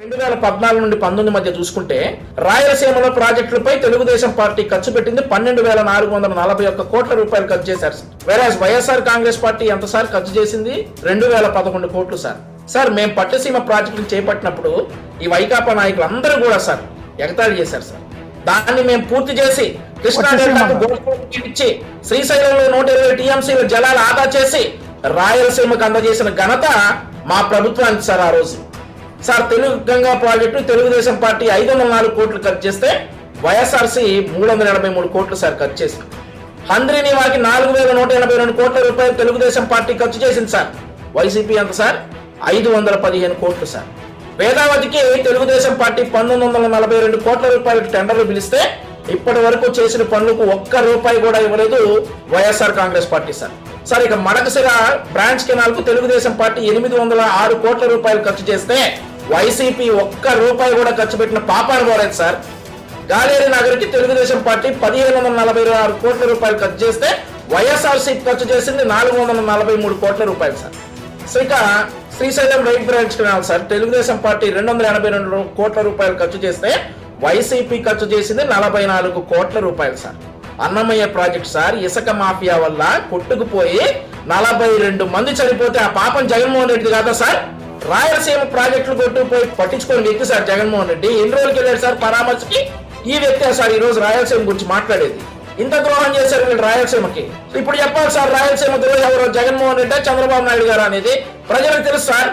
2014 నుండి 19 మధ్య చూసుకుంటే రాయలసీమలో ప్రాజెక్టులపై తెలుగుదేశం పార్టీ ఖర్చు పెట్టింది 12,441 కోట్ల రూపాయలు ఖర్చు చేశారు. వేరాజ్ వైఎస్ఆర్ కాంగ్రెస్ పార్టీ ఎంత సార్ ఖర్చు చేసింది? 2011 కోట్లు సార్. సార్ మేము పట్టుసీమ ప్రాజెక్టులు చేపట్టినప్పుడు ఈ వైకాపా నాయకులు అందరూ కూడా సార్ ఎగతాళి చేశారు సార్. దాన్ని మేము పూర్తి చేసి కృష్ణా డెల్టాకు గోల్కొండకి ఇచ్చి శ్రీశైలంలో 120 టీఎంసీల జలాలు ఆదా చేసి రాయలసీమకు అందజేసిన ఘనత మా ప్రభుత్వానికి సార్. ఆ రోజు sir Telugu Ganga project Telugu Desam party 504 కోట్లు ఖర్చు చేస్తే వైఎస్ఆర్సీ 383 కోట్లు సార్ ఖర్చు చేసింది. హంద్రీని వారికి 4,182 కోట్ల రూపాయలు తెలుగుదేశం పార్టీ ఖర్చు చేసింది సార్. వైసీపీ ఎంత సార్? 515 కోట్లు సార్. వేదావతికి తెలుగుదేశం పార్టీ 1942 కోట్ల రూపాయల టెండర్లు పిలిస్తే ఇప్పటి వరకు చేసిన పనులకు ఒక్క రూపాయి కూడా ఇవ్వలేదు YSR Congress party sir. Sir ఇక మడకసిర బ్రాంచ్ కెనాల్ కు తెలుగుదేశం పార్టీ 806 కోట్ల రూపాయలు ఖర్చు చేస్తే వైసీపీ ఒక్క రూపాయి కూడా ఖర్చు పెట్టిన పాపాను పోలేదు సార్. గాలేరు నగర్ కి తెలుగుదేశం పార్టీ 1,546 కోట్ల రూపాయలు ఖర్చు చేస్తే వైఎస్ఆర్సీ ఖర్చు చేసింది 443 కోట్ల రూపాయలు సార్. సో ఇక Srisailam right branch canal sir Telugu Desam party 282 కోట్ల రూపాయలు ఖర్చు చేస్తే వైసీపీ ఖర్చు చేసింది 44 కోట్ల రూపాయలు సార్. అన్నమయ్య ప్రాజెక్ట్ సార్ ఇసుక మాఫియా వల్ల కొట్టుకుపోయి 42 మంది చనిపోతే ఆ పాపం జగన్మోహన్ రెడ్డి కాదా సార్? రాయలసీమ ప్రాజెక్టులు కొట్టుకుపోయి పట్టించుకోని వ్యక్తి సార్ జగన్మోహన్ రెడ్డి. ఎన్ని రోజులకి వెళ్ళాడు సార్ పరామర్శకి? ఈ వ్యక్తి సార్ ఈ రోజు రాయలసీమ గురించి మాట్లాడేది. ఇంత ద్రోహం చేశారు వీళ్ళు రాయలసీమకి. ఇప్పుడు చెప్పాలి సార్ రాయలసీమ ద్రోహం ఎవరో జగన్మోహన్ రెడ్డి చంద్రబాబు నాయుడు గారు అనేది ప్రజలకు తెలుసు సార్.